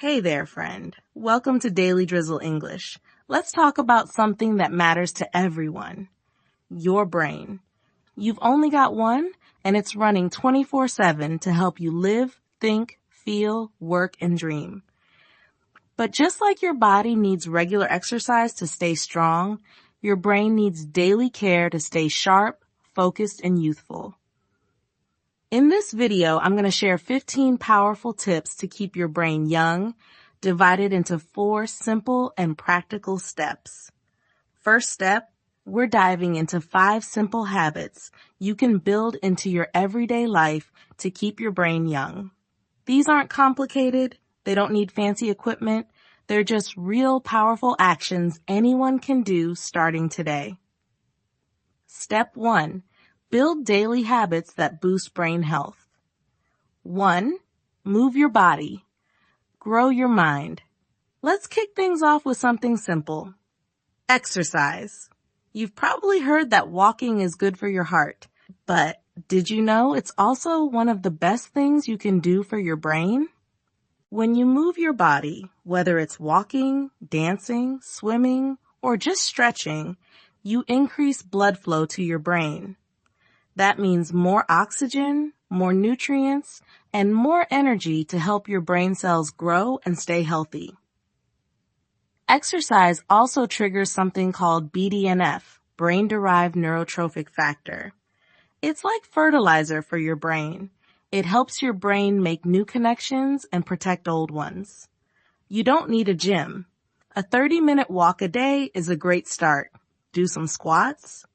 Hey there, friend. Welcome to Daily Drizzle English. Let's talk about something that matters to everyone. Your brain. You've only got one, and it's running 24/7 to help you live, think, feel, work, and dream. But just like your body needs regular exercise to stay strong, your brain needs daily care to stay sharp, focused, and youthful. In this video, I'm going to share 15 powerful tips to keep your brain young, divided into 4 simple and practical steps. First step, we're diving into 5 simple habits you can build into your everyday life to keep your brain young. These aren't complicated. They don't need fancy equipment. They're just real powerful actions anyone can do starting today. Step 1. Build daily habits that boost brain health. 1. Move your body. Grow your mind. Let's kick things off with something simple. Exercise. You've probably heard that walking is good for your heart, but did you know it's also one of the best things you can do for your brain? When you move your body, whether it's walking, dancing, swimming, or just stretching, you increase blood flow to your brain. That means more oxygen, more nutrients, and more energy to help your brain cells grow and stay healthy. Exercise also triggers something called BDNF, brain-derived neurotrophic factor. It's like fertilizer for your brain. It helps your brain make new connections and protect old ones. You don't need a gym. A 30-minute walk a day is a great start. Do some squats,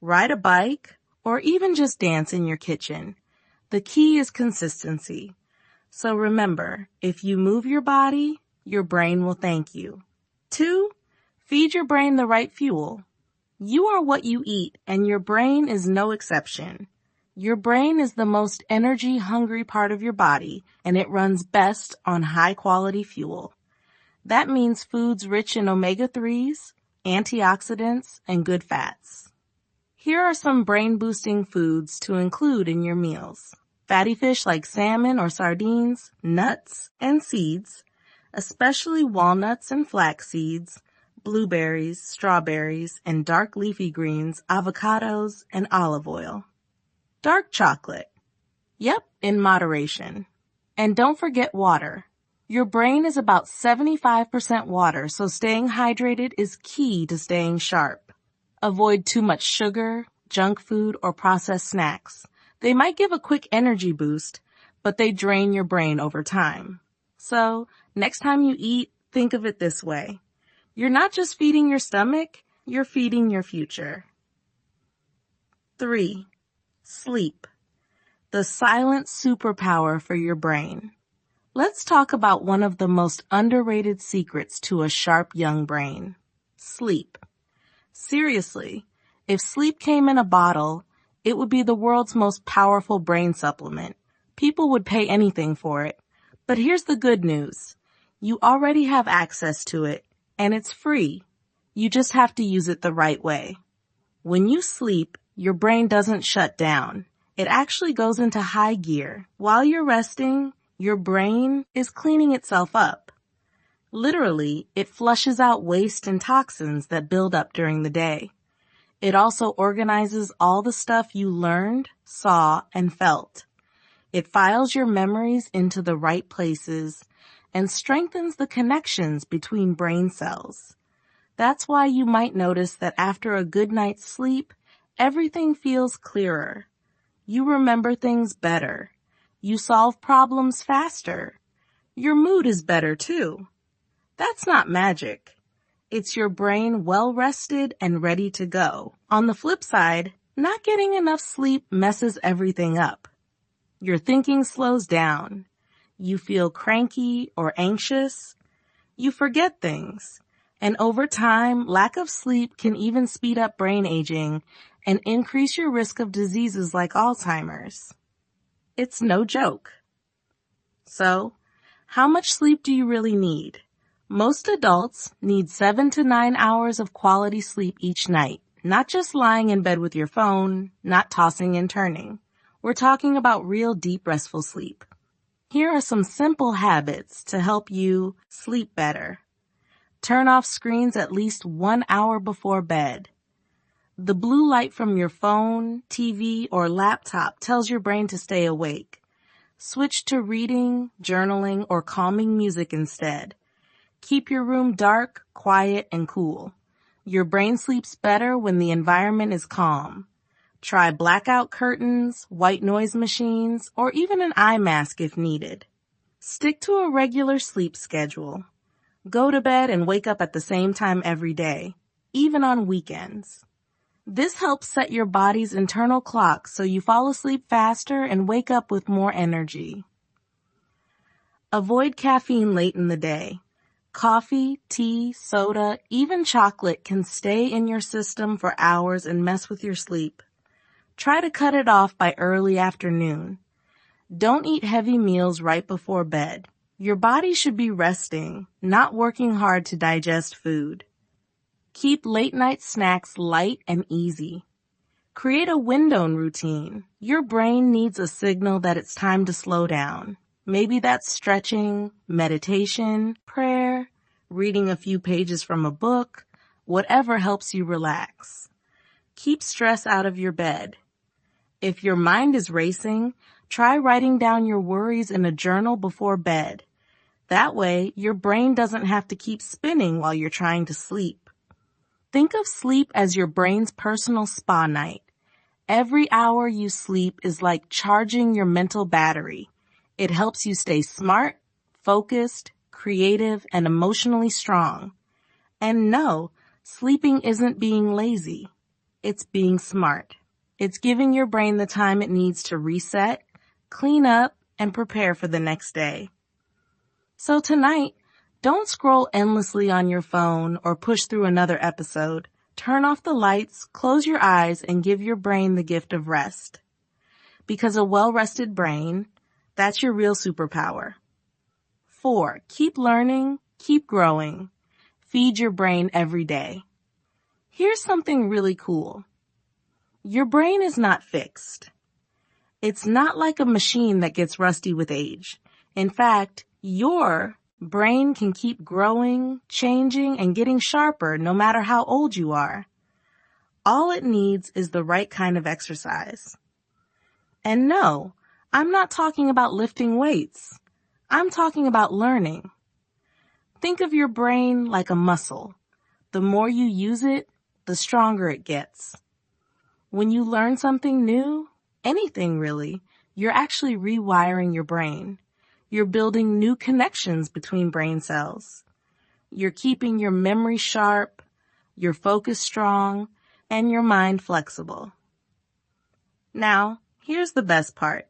ride a bike, or even just dance in your kitchen. The key is consistency. So remember, if you move your body, your brain will thank you. 2, feed your brain the right fuel. You are what you eat, and your brain is no exception. Your brain is the most energy-hungry part of your body, and it runs best on high-quality fuel. That means foods rich in omega-3s, antioxidants, and good fats. Here are some brain-boosting foods to include in your meals. Fatty fish like salmon or sardines, nuts, and seeds, especially walnuts and flax seeds, blueberries, strawberries, and dark leafy greens, avocados, and olive oil. Dark chocolate. Yep, in moderation. And don't forget water. Your brain is about 75% water, so staying hydrated is key to staying sharp. Avoid too much sugar, junk food, or processed snacks. They might give a quick energy boost, but they drain your brain over time. So, next time you eat, think of it this way. You're not just feeding your stomach, you're feeding your future. 3. Sleep. The silent superpower for your brain. Let's talk about one of the most underrated secrets to a sharp young brain. Sleep. Seriously, if sleep came in a bottle, it would be the world's most powerful brain supplement. People would pay anything for it. But here's the good news. You already have access to it, and it's free. You just have to use it the right way. When you sleep, your brain doesn't shut down. It actually goes into high gear. While you're resting, your brain is cleaning itself up. Literally, it flushes out waste and toxins that build up during the day. It also organizes all the stuff you learned, saw, and felt. It files your memories into the right places and strengthens the connections between brain cells. That's why you might notice that after a good night's sleep, everything feels clearer. You remember things better. You solve problems faster. Your mood is better too. That's not magic. It's your brain well rested and ready to go. On the flip side, not getting enough sleep messes everything up. Your thinking slows down. You feel cranky or anxious. You forget things. And over time, lack of sleep can even speed up brain aging and increase your risk of diseases like Alzheimer's. It's no joke. So, how much sleep do you really need? Most adults need 7 to 9 hours of quality sleep each night, not just lying in bed with your phone, not tossing and turning. We're talking about real deep restful sleep. Here are some simple habits to help you sleep better. Turn off screens at least 1 hour before bed. The blue light from your phone, TV, or laptop tells your brain to stay awake. Switch to reading, journaling, or calming music instead. Keep your room dark, quiet, and cool. Your brain sleeps better when the environment is calm. Try blackout curtains, white noise machines, or even an eye mask if needed. Stick to a regular sleep schedule. Go to bed and wake up at the same time every day, even on weekends. This helps set your body's internal clock so you fall asleep faster and wake up with more energy. Avoid caffeine late in the day. Coffee, tea, soda, even chocolate can stay in your system for hours and mess with your sleep. Try to cut it off by early afternoon. Don't eat heavy meals right before bed. Your body should be resting, not working hard to digest food. Keep late-night snacks light and easy. Create a wind-down routine. Your brain needs a signal that it's time to slow down. Maybe that's stretching, meditation, prayer, reading a few pages from a book, whatever helps you relax. Keep stress out of your bed. If your mind is racing, try writing down your worries in a journal before bed. That way, your brain doesn't have to keep spinning while you're trying to sleep. Think of sleep as your brain's personal spa night. Every hour you sleep is like charging your mental battery. It helps you stay smart, focused, creative, and emotionally strong. And no, sleeping isn't being lazy. It's being smart. It's giving your brain the time it needs to reset, clean up, and prepare for the next day. So tonight, don't scroll endlessly on your phone or push through another episode. Turn off the lights, close your eyes, and give your brain the gift of rest. Because a well-rested brain, that's your real superpower. 4. Keep learning, keep growing. Feed your brain every day. Here's something really cool. Your brain is not fixed. It's not like a machine that gets rusty with age. In fact, your brain can keep growing, changing, and getting sharper no matter how old you are. All it needs is the right kind of exercise. And no, I'm not talking about lifting weights. I'm talking about learning. Think of your brain like a muscle. The more you use it, the stronger it gets. When you learn something new, anything really, you're actually rewiring your brain. You're building new connections between brain cells. You're keeping your memory sharp, your focus strong, and your mind flexible. Now, here's the best part.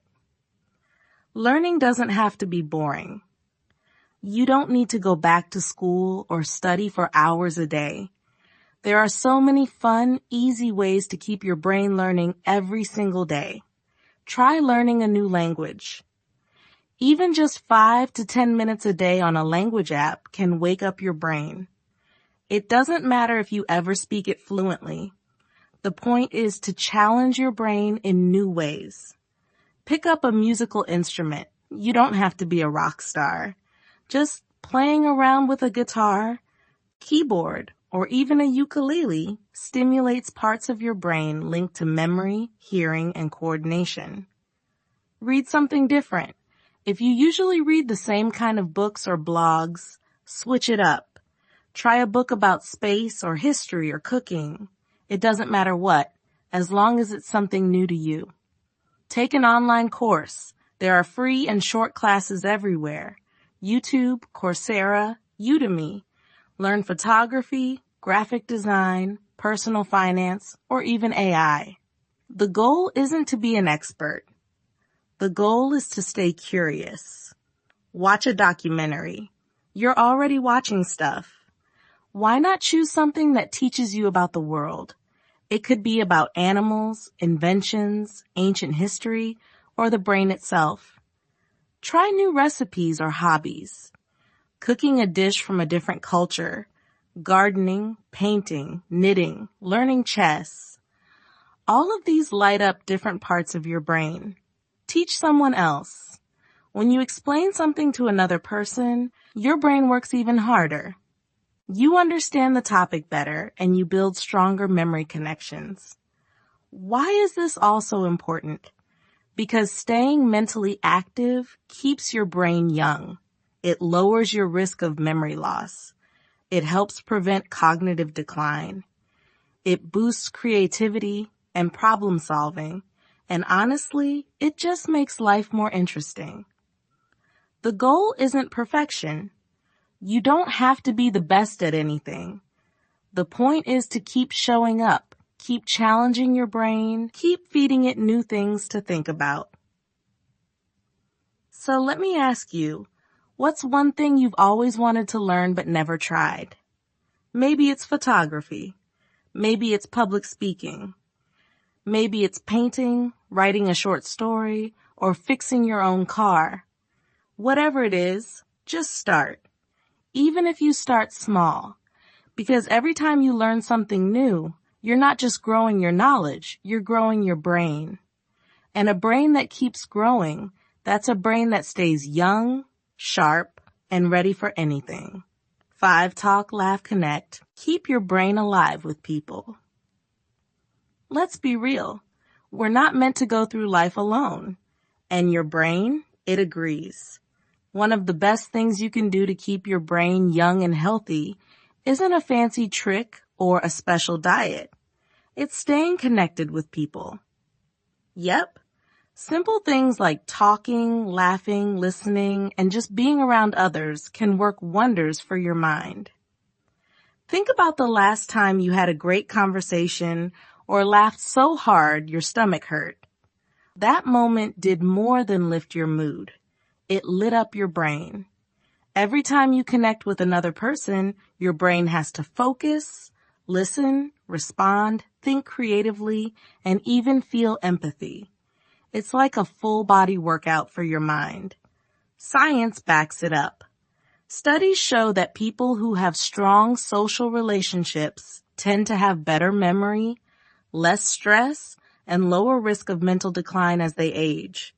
Learning doesn't have to be boring. You don't need to go back to school or study for hours a day. There are so many fun, easy ways to keep your brain learning every single day. Try learning a new language. Even just 5 to 10 minutes a day on a language app can wake up your brain. It doesn't matter if you ever speak it fluently. The point is to challenge your brain in new ways. Pick up a musical instrument. You don't have to be a rock star. Just playing around with a guitar, keyboard, or even a ukulele stimulates parts of your brain linked to memory, hearing, and coordination. Read something different. If you usually read the same kind of books or blogs, switch it up. Try a book about space or history or cooking. It doesn't matter what, as long as it's something new to you. Take an online course. There are free and short classes everywhere. YouTube, Coursera, Udemy. Learn photography, graphic design, personal finance, or even AI. The goal isn't to be an expert. The goal is to stay curious. Watch a documentary. You're already watching stuff. Why not choose something that teaches you about the world? It could be about animals, inventions, ancient history, or the brain itself. Try new recipes or hobbies. Cooking a dish from a different culture, gardening, painting, knitting, learning chess. All of these light up different parts of your brain. Teach someone else. When you explain something to another person, your brain works even harder. You understand the topic better and you build stronger memory connections. Why is this also important? Because staying mentally active keeps your brain young. It lowers your risk of memory loss. It helps prevent cognitive decline. It boosts creativity and problem solving. And honestly, it just makes life more interesting. The goal isn't perfection. You don't have to be the best at anything. The point is to keep showing up, keep challenging your brain, keep feeding it new things to think about. So let me ask you, what's one thing you've always wanted to learn but never tried? Maybe it's photography. Maybe it's public speaking. Maybe it's painting, writing a short story, or fixing your own car. Whatever it is, just start. Even if you start small, because every time you learn something new, you're not just growing your knowledge, you're growing your brain. And a brain that keeps growing, that's a brain that stays young, sharp, and ready for anything. 5 Talk, Laugh, Connect. Keep your brain alive with people. Let's be real. We're not meant to go through life alone. And your brain, it agrees. One of the best things you can do to keep your brain young and healthy isn't a fancy trick or a special diet. It's staying connected with people. Yep. Simple things like talking, laughing, listening, and just being around others can work wonders for your mind. Think about the last time you had a great conversation or laughed so hard your stomach hurt. That moment did more than lift your mood. It lit up your brain. Every time you connect with another person, your brain has to focus, listen, respond, think creatively, and even feel empathy. It's like a full body workout for your mind. Science backs it up. Studies show that people who have strong social relationships tend to have better memory, less stress, and lower risk of mental decline as they age.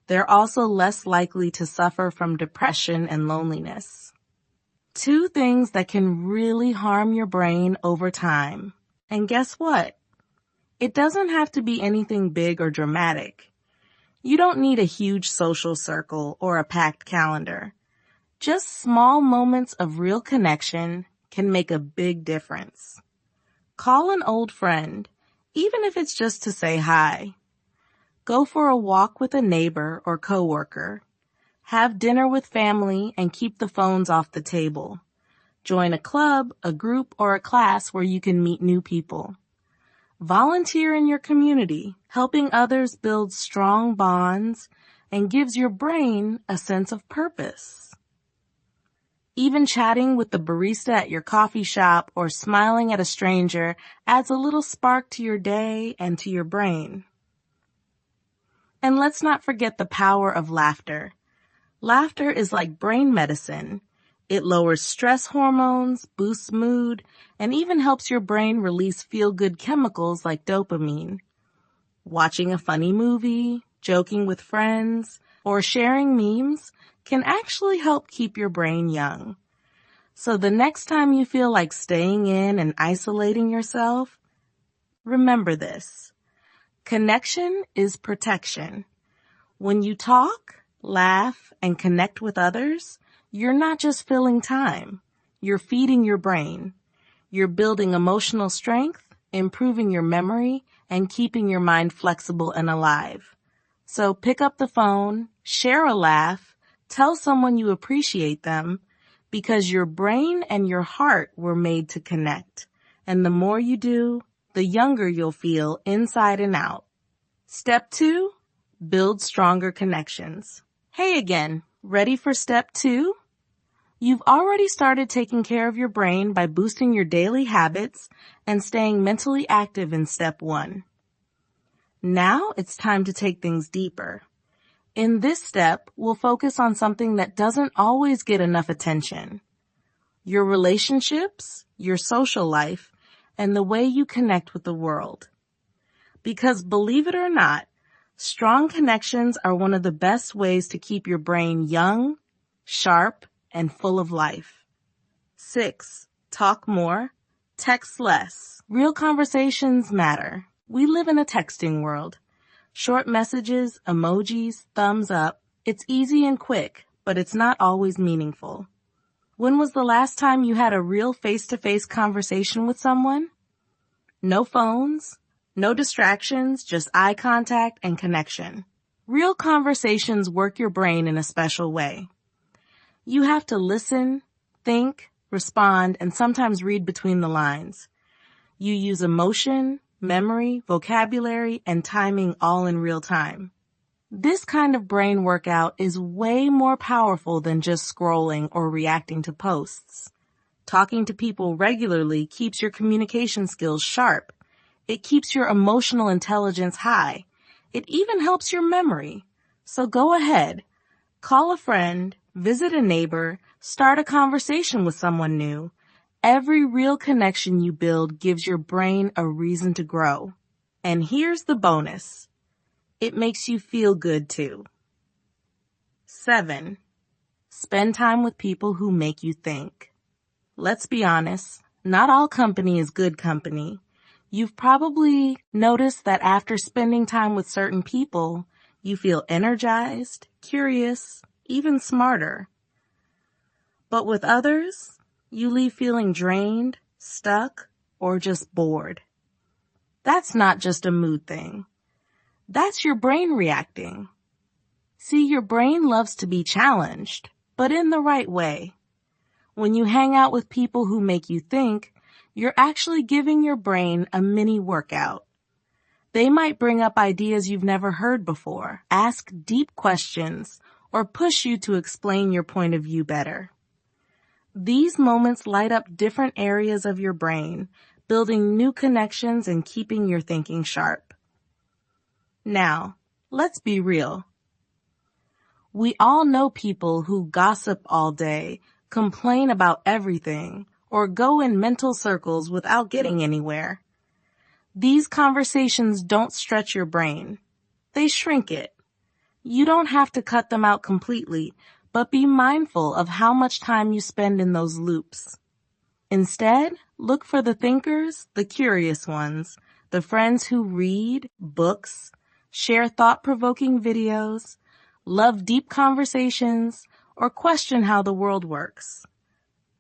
They're also less likely to suffer from depression and loneliness. 2 things that can really harm your brain over time. And guess what? It doesn't have to be anything big or dramatic. You don't need a huge social circle or a packed calendar. Just small moments of real connection can make a big difference. Call an old friend, even if it's just to say hi. Go for a walk with a neighbor or coworker. Have dinner with family and keep the phones off the table. Join a club, a group, or a class where you can meet new people. Volunteer in your community. Helping others builds strong bonds and gives your brain a sense of purpose. Even chatting with the barista at your coffee shop or smiling at a stranger adds a little spark to your day and to your brain. And let's not forget the power of laughter. Laughter is like brain medicine. It lowers stress hormones, boosts mood, and even helps your brain release feel-good chemicals like dopamine. Watching a funny movie, joking with friends, or sharing memes can actually help keep your brain young. So the next time you feel like staying in and isolating yourself, remember this. Connection is protection. When you talk, laugh, and connect with others, you're not just filling time. You're feeding your brain. You're building emotional strength, improving your memory, and keeping your mind flexible and alive. So pick up the phone, share a laugh, tell someone you appreciate them, because your brain and your heart were made to connect. And the more you do, the younger you'll feel inside and out. Step 2, build stronger connections. Hey again, ready for step 2? You've already started taking care of your brain by boosting your daily habits and staying mentally active in step 1. Now it's time to take things deeper. In this step, we'll focus on something that doesn't always get enough attention. Your relationships, your social life, and the way you connect with the world. Because believe it or not, Strong connections are one of the best ways to keep your brain young, sharp, and full of life. 6. Talk more, text less. Real conversations matter. We live in a texting world. Short messages, emojis, thumbs up. It's easy and quick, but it's not always meaningful. When was the last time you had a real face-to-face conversation with someone? No phones, no distractions, just eye contact and connection. Real conversations work your brain in a special way. You have to listen, think, respond, and sometimes read between the lines. You use emotion, memory, vocabulary, and timing all in real time. This kind of brain workout is way more powerful than just scrolling or reacting to posts. Talking to people regularly keeps your communication skills sharp. It keeps your emotional intelligence high. It even helps your memory. So go ahead. Call a friend, visit a neighbor, start a conversation with someone new. Every real connection you build gives your brain a reason to grow. And here's the bonus. It makes you feel good too. 7. Spend time with people who make you think. Let's be honest, not all company is good company. You've probably noticed that after spending time with certain people, you feel energized, curious, even smarter. But with others, you leave feeling drained, stuck, or just bored. That's not just a mood thing. That's your brain reacting. See, your brain loves to be challenged, but in the right way. When you hang out with people who make you think, you're actually giving your brain a mini workout. They might bring up ideas you've never heard before, ask deep questions, or push you to explain your point of view better. These moments light up different areas of your brain, building new connections and keeping your thinking sharp. Now, let's be real. We all know people who gossip all day, complain about everything, or go in mental circles without getting anywhere. These conversations don't stretch your brain. They shrink it. You don't have to cut them out completely, but be mindful of how much time you spend in those loops. Instead, look for the thinkers, the curious ones, the friends who read books, share thought-provoking videos, love deep conversations, or question how the world works.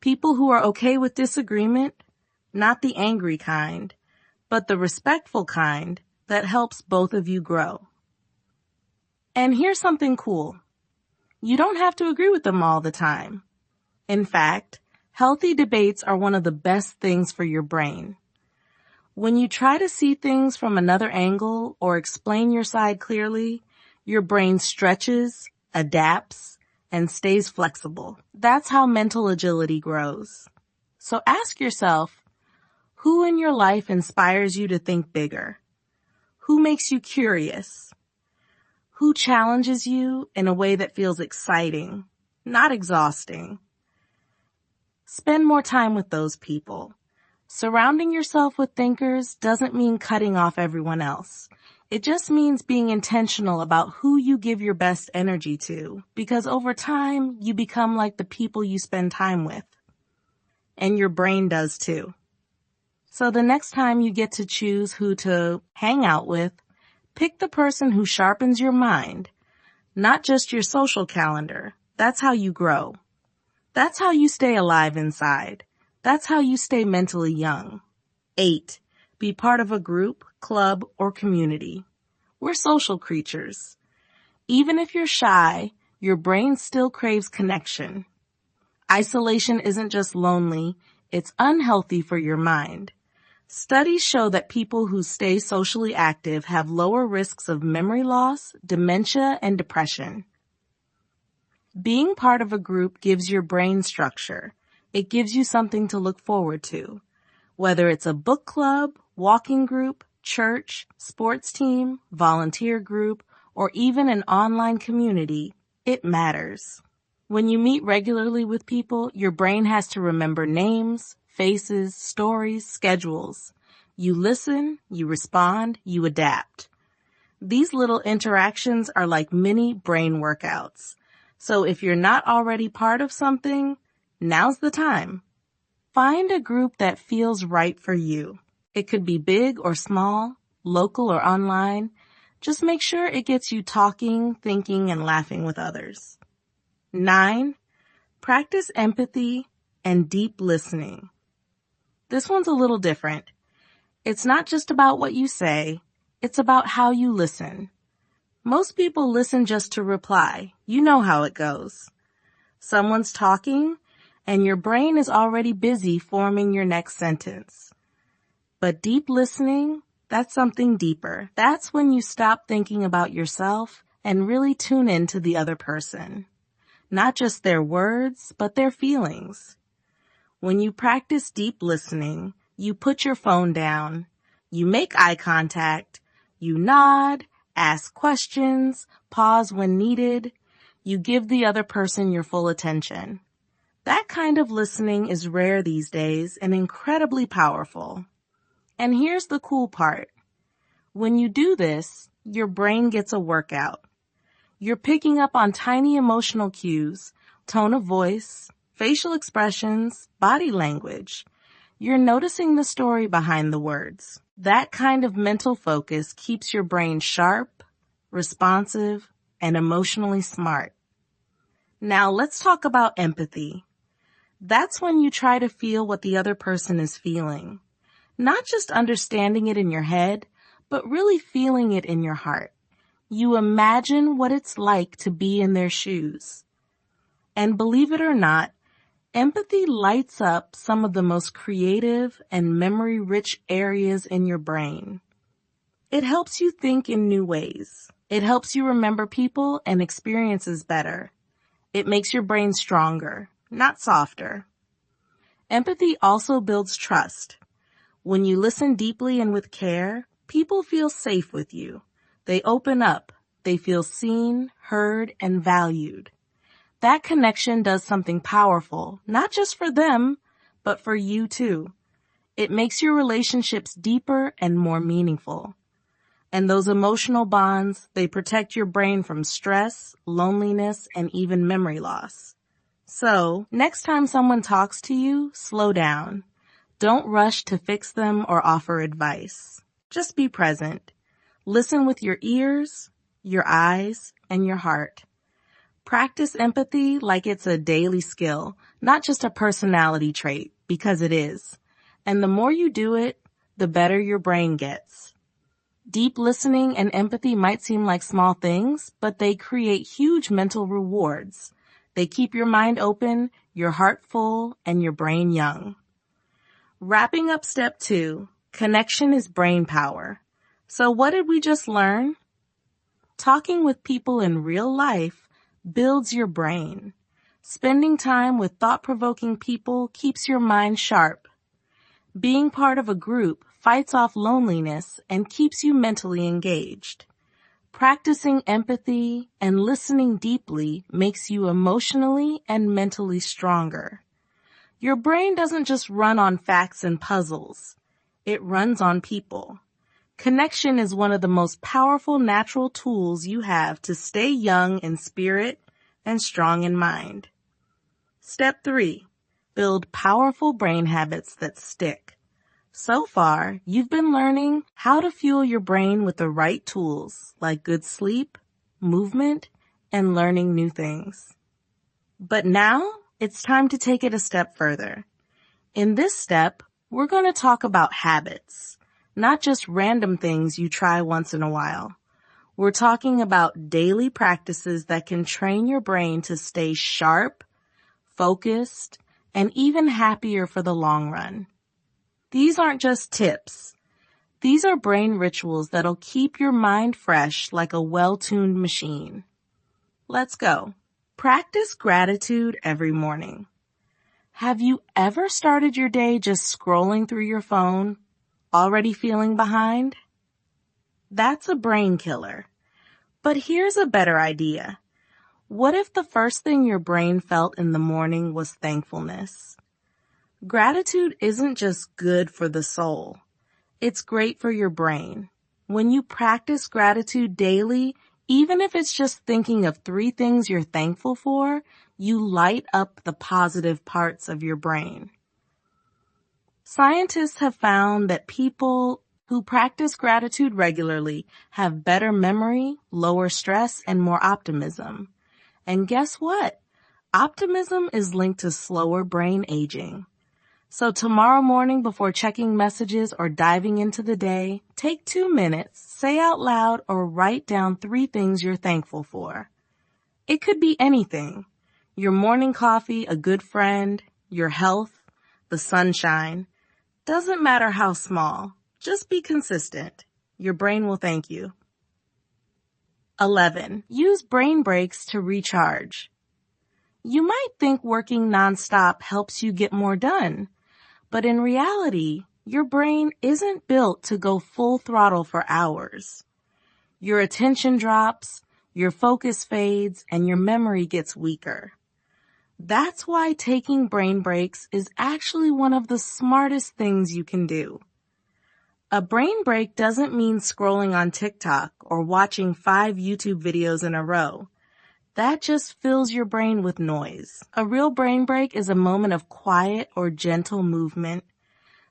People who are okay with disagreement, not the angry kind, but the respectful kind that helps both of you grow. And here's something cool. You don't have to agree with them all the time. In fact, healthy debates are one of the best things for your brain. When you try to see things from another angle or explain your side clearly, your brain stretches, adapts, and stays flexible. That's how mental agility grows. So ask yourself, who in your life inspires you to think bigger? Who makes you curious? Who challenges you in a way that feels exciting, not exhausting? Spend more time with those people. Surrounding yourself with thinkers doesn't mean cutting off everyone else. It just means being intentional about who you give your best energy to, because over time, you become like the people you spend time with. And your brain does too. So the next time you get to choose who to hang out with, pick the person who sharpens your mind, not just your social calendar. That's how you grow. That's how you stay alive inside. That's how you stay mentally young. 8. Be part of a group, club, or community. We're social creatures. Even if you're shy, your brain still craves connection. Isolation isn't just lonely, it's unhealthy for your mind. Studies show that people who stay socially active have lower risks of memory loss, dementia, and depression. Being part of a group gives your brain structure. It gives you something to look forward to. Whether it's a book club, walking group, church, sports team, volunteer group, or even an online community, it matters. When you meet regularly with people, your brain has to remember names, faces, stories, schedules. You listen, you respond, you adapt. These little interactions are like mini brain workouts. So if you're not already part of something, now's the time. Find a group that feels right for you. It could be big or small, local or online. Just make sure it gets you talking, thinking, and laughing with others. 9. Practice empathy and deep listening. This one's a little different. It's not just about what you say, it's about how you listen. Most people listen just to reply. You know how it goes. Someone's talking, and your brain is already busy forming your next sentence. But deep listening, that's something deeper. That's when you stop thinking about yourself and really tune into the other person. Not just their words, but their feelings. When you practice deep listening, you put your phone down, you make eye contact, you nod, ask questions, pause when needed. You give the other person your full attention. That kind of listening is rare these days and incredibly powerful. And here's the cool part. When you do this, your brain gets a workout. You're picking up on tiny emotional cues, tone of voice, facial expressions, body language. You're noticing the story behind the words. That kind of mental focus keeps your brain sharp, responsive, and emotionally smart. Now let's talk about empathy. That's when you try to feel what the other person is feeling. Not just understanding it in your head, but really feeling it in your heart. You imagine what it's like to be in their shoes. And believe it or not, empathy lights up some of the most creative and memory-rich areas in your brain. It helps you think in new ways. It helps you remember people and experiences better. It makes your brain stronger, not softer. Empathy also builds trust. When you listen deeply and with care, people feel safe with you. They open up. They feel seen, heard, and valued. That connection does something powerful, not just for them, but for you too. It makes your relationships deeper and more meaningful. And those emotional bonds, they protect your brain from stress, loneliness, and even memory loss. So, next time someone talks to you, slow down. Don't rush to fix them or offer advice. Just be present. Listen with your ears, your eyes, and your heart. Practice empathy like it's a daily skill, not just a personality trait, because it is. And the more you do it, the better your brain gets. Deep listening and empathy might seem like small things, but they create huge mental rewards. They keep your mind open, your heart full, and your brain young. Wrapping up step 2, connection is brain power. So what did we just learn? Talking with people in real life builds your brain. Spending time with thought-provoking people keeps your mind sharp. Being part of a group fights off loneliness and keeps you mentally engaged. Practicing empathy and listening deeply makes you emotionally and mentally stronger. Your brain doesn't just run on facts and puzzles. It runs on people. Connection is one of the most powerful natural tools you have to stay young in spirit and strong in mind. Step 3, build powerful brain habits that stick. So far, you've been learning how to fuel your brain with the right tools like good sleep, movement, and learning new things. But now, it's time to take it a step further. In this step, we're going to talk about habits, not just random things you try once in a while. We're talking about daily practices that can train your brain to stay sharp, focused, and even happier for the long run. These aren't just tips. These are brain rituals that'll keep your mind fresh like a well-tuned machine. Let's go. Practice gratitude every morning. Have you ever started your day just scrolling through your phone, already feeling behind? That's a brain killer. But here's a better idea. What if the first thing your brain felt in the morning was thankfulness? Gratitude isn't just good for the soul. It's great for your brain. When you practice gratitude daily, even if it's just thinking of 3 things you're thankful for, you light up the positive parts of your brain. Scientists have found that people who practice gratitude regularly have better memory, lower stress, and more optimism. And guess what? Optimism is linked to slower brain aging. So tomorrow morning before checking messages or diving into the day, take 2 minutes, say out loud or write down 3 things you're thankful for. It could be anything. Your morning coffee, a good friend, your health, the sunshine. Doesn't matter how small. Just be consistent. Your brain will thank you. 11. Use brain breaks to recharge. You might think working nonstop helps you get more done, but in reality, your brain isn't built to go full throttle for hours. Your attention drops, your focus fades, and your memory gets weaker. That's why taking brain breaks is actually one of the smartest things you can do. A brain break doesn't mean scrolling on TikTok or watching 5 YouTube videos in a row. That just fills your brain with noise. A real brain break is a moment of quiet or gentle movement,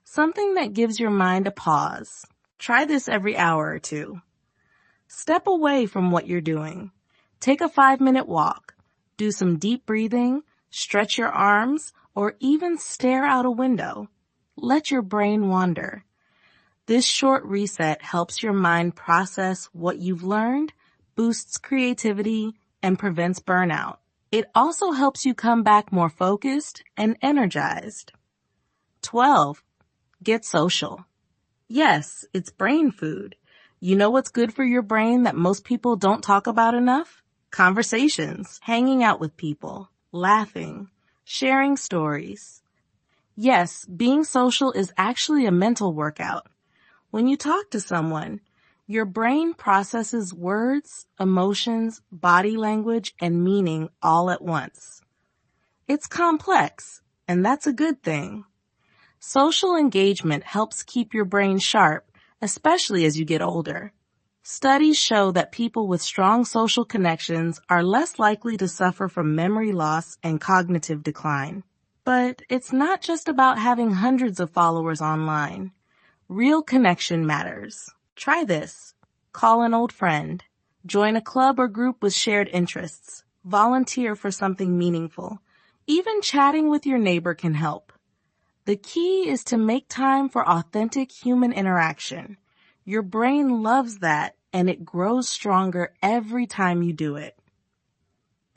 something that gives your mind a pause. Try this every hour or 2. Step away from what you're doing. Take a 5-minute walk. Do some deep breathing, stretch your arms, or even stare out a window. Let your brain wander. This short reset helps your mind process what you've learned, boosts creativity, and prevents burnout. It also helps you come back more focused and energized. 12. Get social. Yes, it's brain food. You know what's good for your brain that most people don't talk about enough? Conversations, hanging out with people, laughing, sharing stories. Yes, being social is actually a mental workout. When you talk to someone, your brain processes words, emotions, body language, and meaning all at once. It's complex, and that's a good thing. Social engagement helps keep your brain sharp, especially as you get older. Studies show that people with strong social connections are less likely to suffer from memory loss and cognitive decline. But it's not just about having hundreds of followers online. Real connection matters. Try this. Call an old friend. Join a club or group with shared interests. Volunteer for something meaningful. Even chatting with your neighbor can help. The key is to make time for authentic human interaction. Your brain loves that, and it grows stronger every time you do it.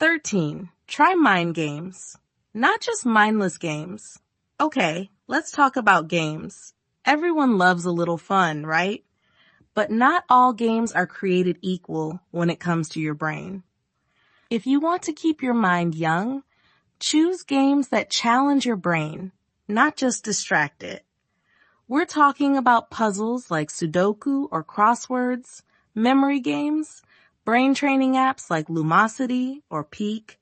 13. Try mind games. Not just mindless games. Okay, let's talk about games. Everyone loves a little fun, right? But not all games are created equal when it comes to your brain. If you want to keep your mind young, choose games that challenge your brain, not just distract it. We're talking about puzzles like Sudoku or crosswords, memory games, brain training apps like Lumosity or Peak,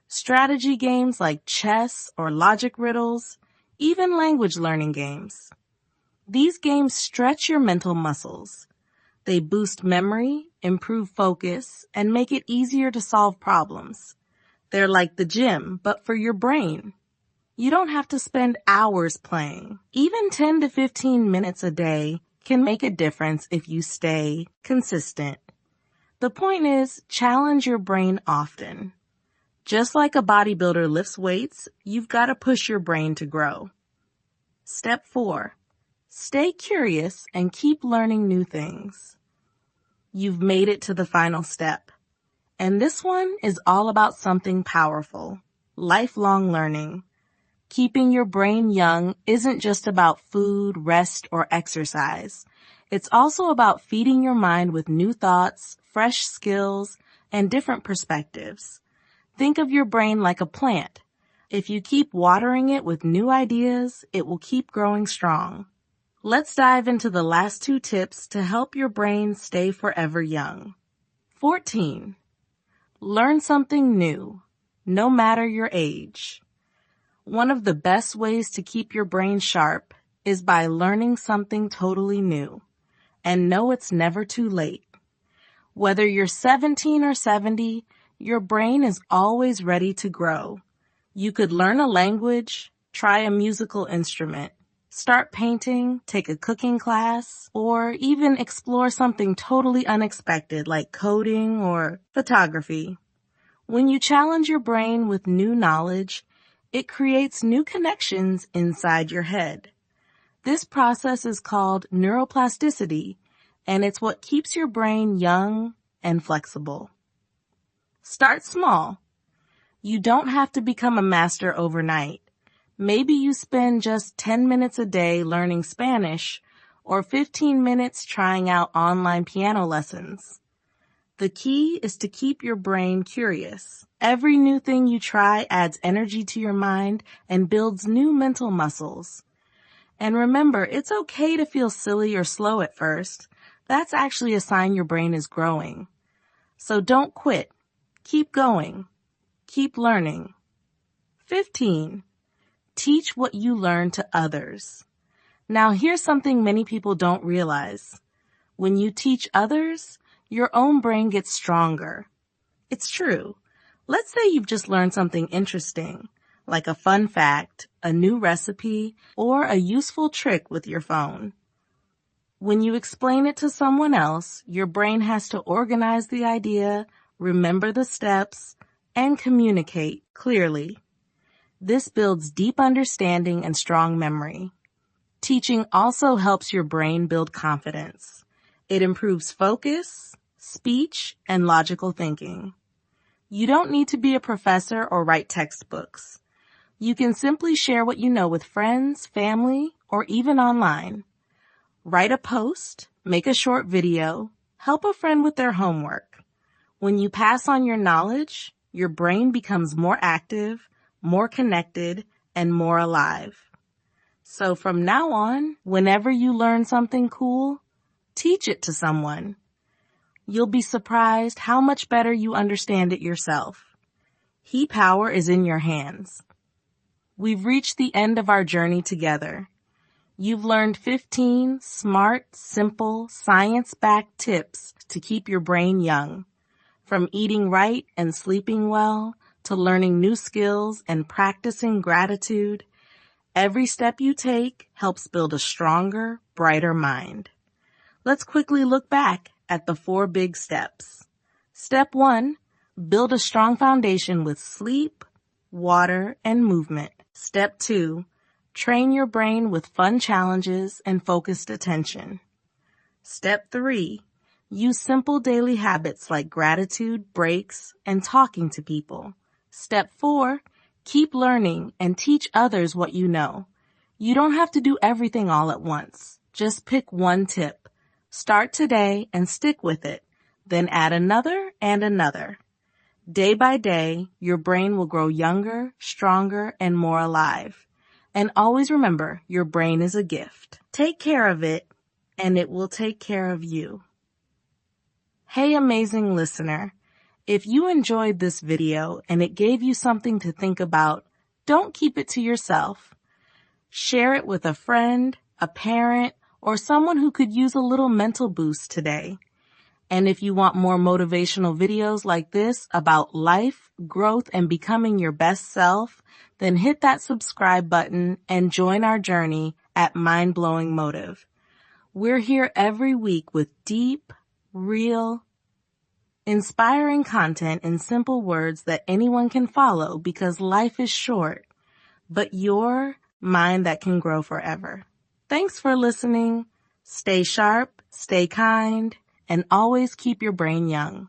strategy games like chess or logic riddles, even language learning games. These games stretch your mental muscles. They boost memory, improve focus, and make it easier to solve problems. They're like the gym, but for your brain. You don't have to spend hours playing. Even 10 to 15 minutes a day can make a difference if you stay consistent. The point is, challenge your brain often. Just like a bodybuilder lifts weights, you've got to push your brain to grow. Step 4. Stay curious and keep learning new things. You've made it to the final step. And this one is all about something powerful, lifelong learning. Keeping your brain young isn't just about food, rest, or exercise. It's also about feeding your mind with new thoughts, fresh skills, and different perspectives. Think of your brain like a plant. If you keep watering it with new ideas, it will keep growing strong. Let's dive into the last 2 tips to help your brain stay forever young. 14. Learn something new, no matter your age. One of the best ways to keep your brain sharp is by learning something totally new. and know it's never too late. Whether you're 17 or 70, your brain is always ready to grow. You could learn a language, try a musical instrument, start painting, take a cooking class, or even explore something totally unexpected like coding or photography. When you challenge your brain with new knowledge, it creates new connections inside your head. This process is called neuroplasticity, and it's what keeps your brain young and flexible. Start small. You don't have to become a master overnight. Maybe you spend just 10 minutes a day learning Spanish or 15 minutes trying out online piano lessons. The key is to keep your brain curious. Every new thing you try adds energy to your mind and builds new mental muscles. And remember, it's okay to feel silly or slow at first. That's actually a sign your brain is growing. So don't quit. Keep going. Keep learning. 15. Teach what you learn to others. Now here's something many people don't realize. When you teach others, your own brain gets stronger. It's true. Let's say you've just learned something interesting, like a fun fact, a new recipe, or a useful trick with your phone. When you explain it to someone else, your brain has to organize the idea, remember the steps, and communicate clearly. This builds deep understanding and strong memory. Teaching also helps your brain build confidence. It improves focus, speech, and logical thinking. You don't need to be a professor or write textbooks. You can simply share what you know with friends, family, or even online. Write a post, make a short video, help a friend with their homework. When you pass on your knowledge, your brain becomes more active, more connected, and more alive. So from now on, whenever you learn something cool, teach it to someone. You'll be surprised how much better you understand it yourself. Power is in your hands. We've reached the end of our journey together. You've learned 15 smart, simple, science-backed tips to keep your brain young. From eating right and sleeping well to learning new skills and practicing gratitude, every step you take helps build a stronger, brighter mind. Let's quickly look back at the 4 big steps. Step 1, build a strong foundation with sleep, water, and movement. Step 2, train your brain with fun challenges and focused attention. Step 3, use simple daily habits like gratitude, breaks, and talking to people. Step 4, keep learning and teach others what you know. You don't have to do everything all at once. Just pick one tip. Start today and stick with it. Then add another and another. Day by day, your brain will grow younger, stronger, and more alive. And always remember, your brain is a gift. Take care of it, and it will take care of you. Hey, amazing listener. If you enjoyed this video and it gave you something to think about, don't keep it to yourself. Share it with a friend, a parent, or someone who could use a little mental boost today. And if you want more motivational videos like this about life, growth, and becoming your best self, then hit that subscribe button and join our journey at Mind Blowing Motive. We're here every week with deep, real, inspiring content in simple words that anyone can follow because life is short, but your mind that can grow forever. Thanks for listening. Stay sharp, stay kind, and always keep your brain young.